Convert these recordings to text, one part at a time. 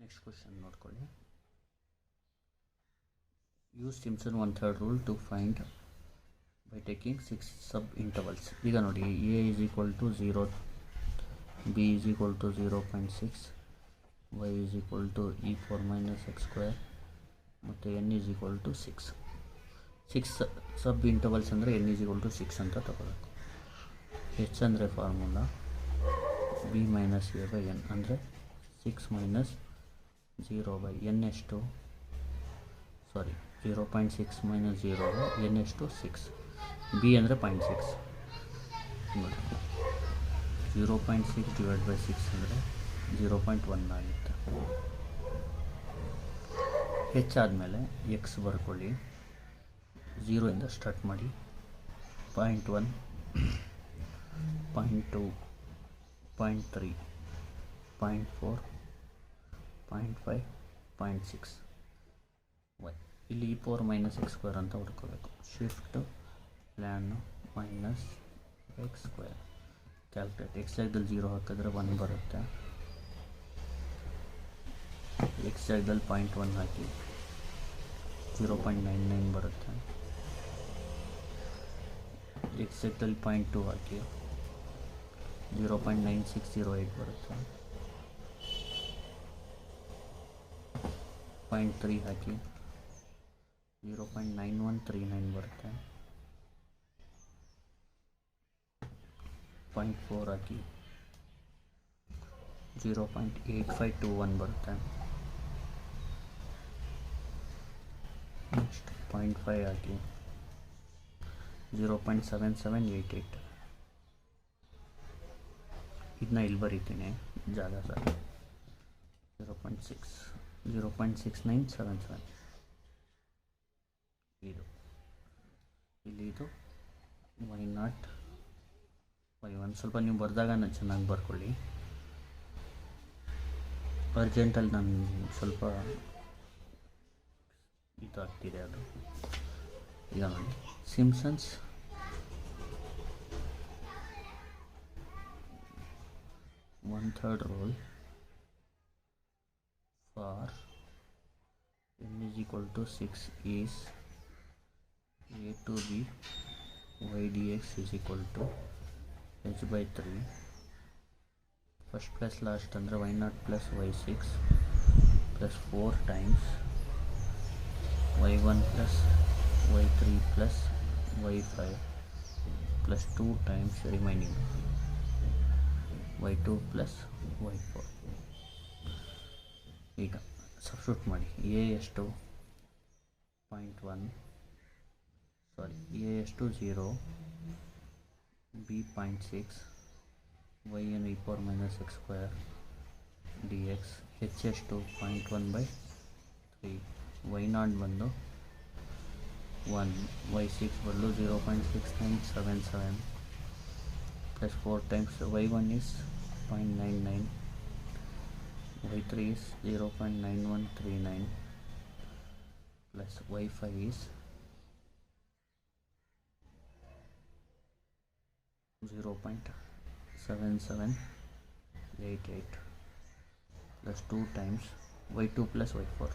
Next question ನೋಡ್ಕೊಳ್ಳಿ. Use Simpson 1/3 rule to find by taking 6 sub-intervals. ಈಗ ನೋಡಿ a is equal to 0, b is equal to 0.6, y is equal to e4 minus x square ಮತ್ತು n is equal to 6. 6 sub intervals ಅಂದರೆ n is equal to 6 ಅಂತ ತಗೋಬೇಕು. h ಅಂದರೆ formula b minus a by n ಅಂದರೆ 6 minus 0/n ಎಷ್ಟು 0.6 minus 0 n ಎಷ್ಟು 6. b ಅಂದರೆ 0.6 ನೋಡಿ 0.6 ಡಿವೈಡ್ ಬೈ 6 ಅಂದರೆ 0.1 ಆಗುತ್ತೆ. ಹೆಚ್ಚಾದಮೇಲೆ ಎಕ್ಸ್ ಬರ್ಕೊಳ್ಳಿ, 0ಇಂದ ಸ್ಟಾರ್ಟ್ ಮಾಡಿ 0.1 0.2 0.3 0.4 0.5 0.6 y. ಇಲ್ಲಿ e4 ಮೈನಸ್ ಎಕ್ಸ್ ಸ್ಕ್ವೇರ್ ಅಂತ ಹುಡ್ಕೋಬೇಕು. Shift plan minus X square calculate. X ಜಾಗದಲ್ಲಿ 0 ಹಾಕಿದ್ರೆ 1 ಬರುತ್ತೆ. ಎಕ್ಸ್ ಜಾಗದಲ್ಲಿ 0.1 ಹಾಕಿ 0.99 ಬರುತ್ತೆ. ಎಕ್ಸ್ ಜಾಗದಲ್ಲಿ 0.2 ಹಾಕಿ 0.9608 ಬರುತ್ತೆ. 0.3 ಹಾಕಿ 0.9139 ಬರುತ್ತೆ. 0.4 ಹಾಕಿ 0.8521 ಬರುತ್ತೆ. ನೆಕ್ಸ್ಟ್ 0.5 ಹಾಕಿ 0.7788. ಇದನ್ನ ಇಲ್ಲಿ ಬರೀತೀನಿ ಜಾಗ ಸರ್. 0.6977 ಇದು ಇದು y0 y1. ಸ್ವಲ್ಪ ನೀವು ಬರೆದಾಗ ಚೆನ್ನಾಗಿ ಬರ್ಕೊಳ್ಳಿ. ಅರ್ಜೆಂಟಲ್ಲಿ ನಾನು ಸ್ವಲ್ಪ ಇದಾಗ್ತಿದೆ ಅದು. ಈಗ ನೋಡಿ Simpsons one-third rule for n is equal to 6 is a to b y dx is equal to h by 3. First plus last ಅಂದರೆ y0 plus y6 plus 4 times y1 plus y3 plus y5 plus 2 times remaining y2 plus y4. ಈಗ substitute ಮಾಡಿ. a ಎಷ್ಟು 0.1 a ಎಷ್ಟು 0, b 0.6, y ಏನು e4 minus x square dx, h ಎಷ್ಟು 0.1/3, y0 ಬಂದು 1, y6 ಬದಲು 0.6977 plus 4 times y1 is 0.99, y3 is 0.9139 plus y5 is 0.7788 plus 2 times y2 plus y4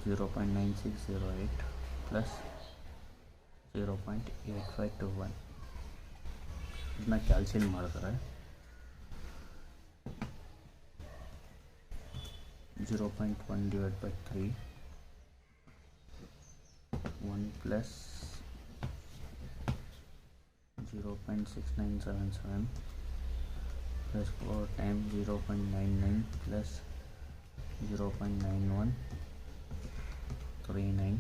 0.9608 plus 0.8521. ಇದನ್ನ ಕ್ಯಾಲ್ಸಿಯಲ್ ಮಾಡಿದ್ರೆ 0.1 divided by 3 1 plus 0.6977 plus 4 times 0.99 plus 0.9139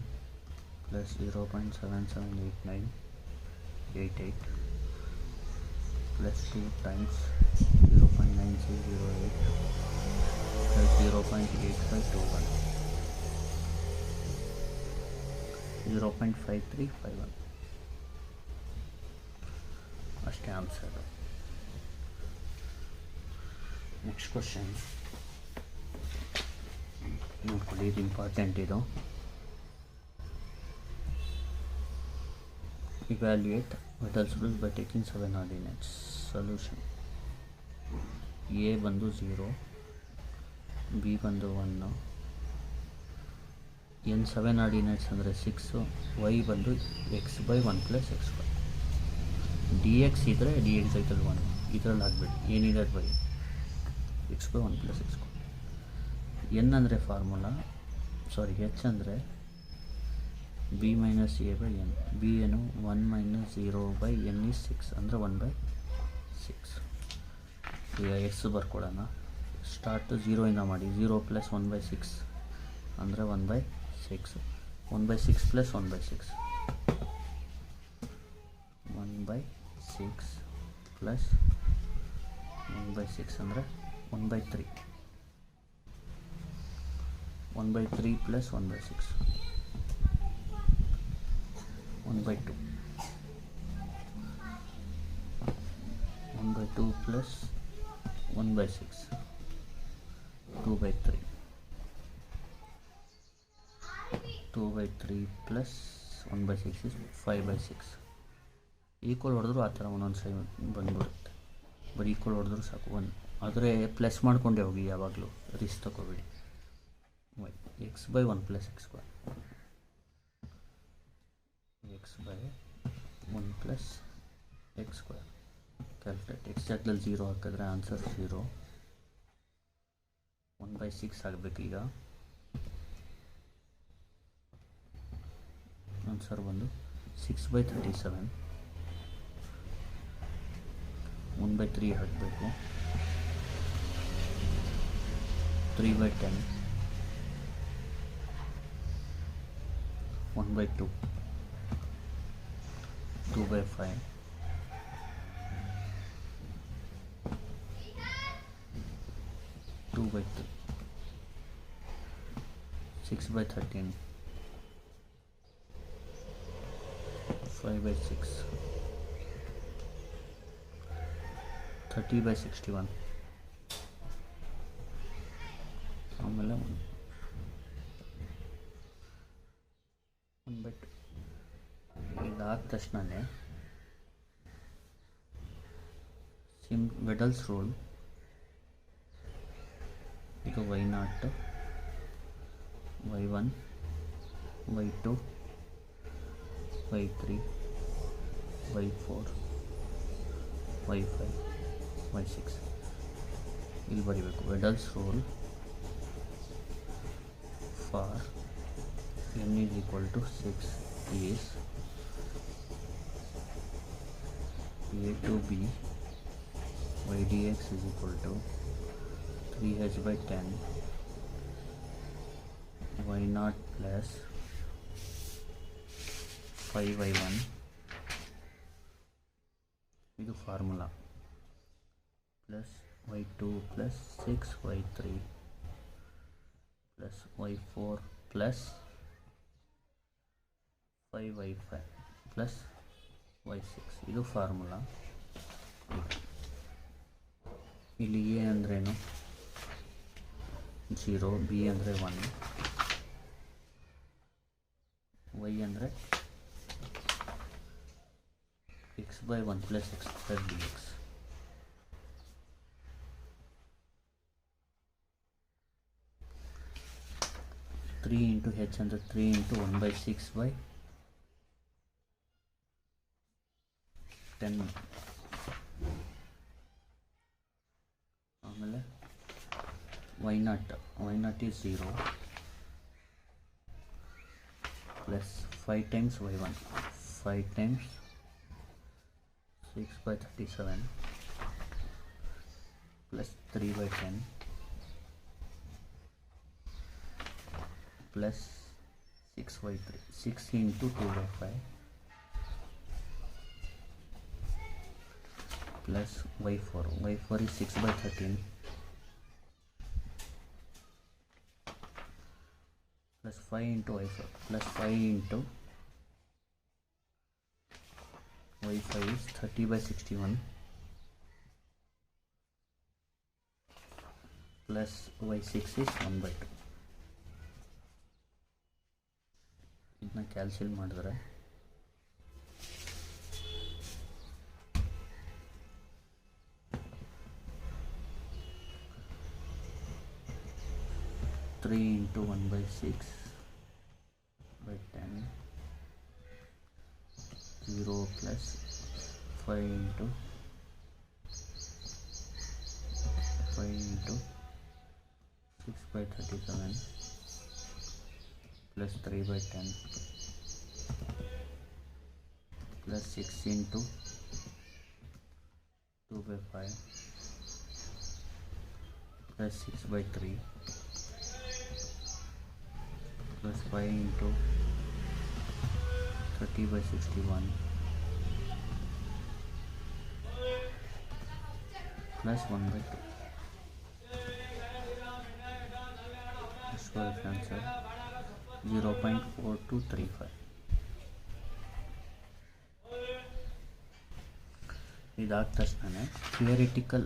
plus 0.7788 plus 2 times 0.9608 plus 0.8521 0.5351. ಅಷ್ಟೇ answer. Next question ನೋಡ್ಕೊಳ್ಳಿ, ಇದು important. ಇದು evaluate Weddle's rules by taking 7 ordinates. Solution: a ಬಂದು 0, B ಬಂದು 1, n 7 ಆರ್ಡಿನೇಟ್ಸ್ ಅಂದರೆ 6, y ಬಂದು x/1 + x². dx ಇದ್ದರೆ dx ಐತಲ್ 1 ಇದರಲ್ಲಿ ಹಾಕ್ಬಿಡಿ, ಏನಿದೆ ಬೈ x/1 + x². n ಅಂದರೆ ಫಾರ್ಮುಲಾ, ಸಾರಿ h ಅಂದರೆ b - a/n. b ಏನು 1 - 0/n is 6 ಅಂದರೆ 1/6. ಈಗ x ಬರ್ಕೊಳ್ಳೋಣ. ಸ್ಟಾರ್ಟು 0ಇಂದ ಮಾಡಿ. 0 + 1/6 ಅಂದರೆ 1/6. 1/6 + 1/6 1/6 + 1/6 ಅಂದರೆ 1/3. 1/3 + 1/6 1/2. 1/2 + 1/6 2/3. 2/3 + 1/6 is 5/6. ಈಕ್ವಲ್ ಹೊಡೆದ್ರು ಆ ಥರ ಒಂದೊಂದು ಸೈ ಬಂದ್ಬಿಡುತ್ತೆ. ಬರೀ ಈಕ್ವಲ್ ಹೊಡೆದ್ರು ಸಾಕು. ಆದರೆ ಪ್ಲಸ್ ಮಾಡ್ಕೊಂಡೇ ಹೋಗಿ, ಯಾವಾಗಲೂ risk ತಗೋಬೇಡಿ. x/1 + x². x/1 + x². Calculate. x ಜಾಗದಲ್ಲಿ 0 ಹಾಕಿದ್ರೆ ಆನ್ಸರ್ 0. 1/6 ಆಗಬೇಕೀಗ. ಆನ್ಸರ್ ಬಂದು 6/37. 1/3 ಹಾಕಬೇಕು. 3/10. 1/2. 2/5. 2/3. 6/13. 5/6. 30/61. ಆಮೇಲೆ 1/2. ಇದಾದ ತಕ್ಷಣವೇ ವೆಡಲ್ಸ್ ರೂಲ್. ಇದು y0, y1, y2, y3, y4, y5, y6 ಇಲ್ಲಿ ಬರೀಬೇಕು. Weddle's rule for n is equal to 6 is a to b y dx is equal to 3h/10 y0 plus 5y1. ಇದು formula. Plus y2 plus 6y3 plus y4 plus 5y5 plus y6. ಇದು formula. ಇಲ್ಲಿ a ಅಂದ್ರೇನು 0, b ಅಂದರೆ 1, y ಅಂದರೆ x/1 + x² dx. Three into h ಅಂದರೆ 3 × 1/6/10. ಆಮೇಲೆ y0 is 0 plus 5 times y1. 5 times 6/37 plus 3/10 plus 6y3. 6 into 2/5 plus y4. y4 is 6/13 plus 5 into y4 plus 5 into y5 is 30/61 plus y6 is 1/2. ಇದನ್ನ ಕ್ಯಾಲ್ಸಿಲ್ ಮಾಡಿದ್ರೆ 3 into 1 by 6 by 10, 0 plus 5 into 6 by 37 plus 3 by 10 plus 6 into 2 by 5 plus 6 by 3 plus 5 into 30 by 61 plus 1 by 2. This was the answer 0.4235. ಇದಾದ ತಕ್ಷಣ theoretical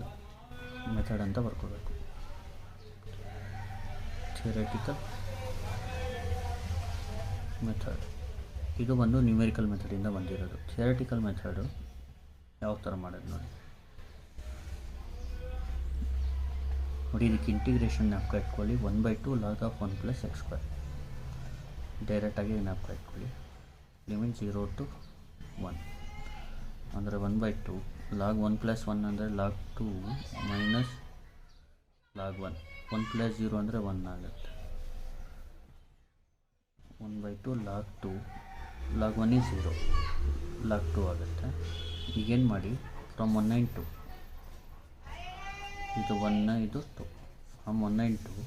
method ಅಂತ ಬರ್ಕೋಬೇಕು. Theoretical method ಇದು ಬಂದು numerical ಮೆಥಡಿಂದ ಬಂದಿರೋದು. Theoretical method ಯಾವ ಥರ ಮಾಡೋದು ನೋಡಿ. ಇದಕ್ಕೆ ಇಂಟಿಗ್ರೇಷನ್ ಜ್ಞಾಪಕ ಇಟ್ಕೊಳ್ಳಿ. 1/2 log of 1 plus x square ಡೈರೆಕ್ಟಾಗಿ ಜ್ಞಾಪಕ ಇಟ್ಕೊಳ್ಳಿ. ಲಿಮಿಟ್ 0 to 1 ಅಂದರೆ 1/2 log 1 plus 1 ಅಂದರೆ log 2 ಮೈನಸ್ log 1. 1 plus 0 ಅಂದರೆ 1 ಆಗುತ್ತೆ. 1/2 log 2 log 1 is 0 log 2 ಆಗುತ್ತೆ. ಈಗೇನು ಮಾಡಿ ಫ್ರಮ್ 1 and 2 ಇದು 1 ಇದು 2 from 1 and 2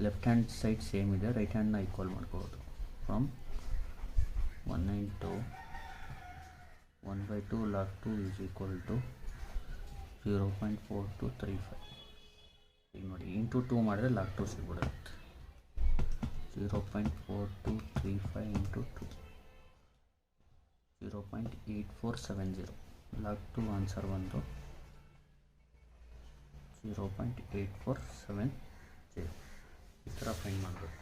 left hand side same ಇದೆ, ರೈಟ್ ಹ್ಯಾಂಡ್ನ ಈಕ್ವಲ್ ಮಾಡ್ಕೋಬೋದು. From 1 and 2 1/2 log 2 is equal to 0.4235. ಈಗ ನೋಡಿ ಇಂಟು 2 ಮಾಡಿದ್ರೆ log 2 ಸಿಗ್ಬಿಡುತ್ತೆ. 0.4235 into 2 0.8470. log 2 ಆನ್ಸರ್ ಬಂದು 0.8470. ಈ ಥರ ಫೈಂಡ್ ಮಾಡಬೇಕು.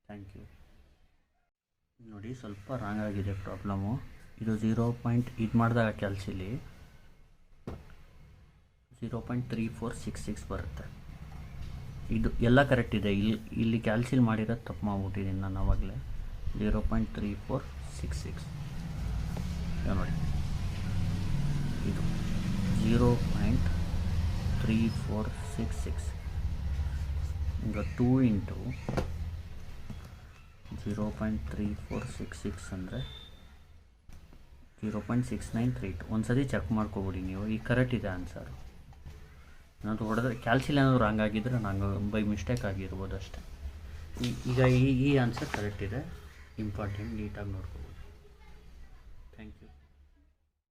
Thank you. ನೋಡಿ ಸ್ವಲ್ಪ ರಾಂಗ್ ಆಗಿದೆ ಪ್ರಾಬ್ಲಮ್ಮು. ಇದು 0. ಇದು ಮಾಡಿದಾಗ ಕ್ಯಾಲ್ಸಿಲಿ 0.3466 ಬರುತ್ತೆ. ಇದು ಎಲ್ಲ ಕರೆಕ್ಟ್ ಇದೆ. ಇಲ್ಲಿ ಕ್ಯಾಲ್ಸಿಲ್ ಮಾಡಿರೋದು ತಪ್ಪು ಮಾಡ್ಬಿಟ್ಟಿದ್ದೀನಿ ನಾನು ಆವಾಗಲೇ. 0.3466 ನೋಡಿ, ಇದು 0.3466. ಈಗ 2 into 0.3466 ಅಂದರೆ 0.6932. ಒಂದ್ಸತಿ ಚೆಕ್ ಮಾಡ್ಕೊಬಿಡಿ ನೀವು. ಈಗ ಕರೆಕ್ಟ್ ಇದೆ ಆನ್ಸರು. ನಾನು ಹೊಡೆದ್ರೆ ಕ್ಯಾಲ್ಸಿಲ್ ಏನಾದರೂ ರಾಂಗ್ ಆಗಿದ್ದರೆ ನಂಗೆ ಬೈ ಮಿಸ್ಟೇಕ್ ಆಗಿರ್ಬೋದು ಅಷ್ಟೇ. ಈಗ ಈ ಆನ್ಸರ್ ಕರೆಕ್ಟ್ ಇದೆ. ಇಂಪಾರ್ಟೆಂಟ್, ನೀಟಾಗಿ ನೋಡ್ಕೋಬೋದು. Thank you.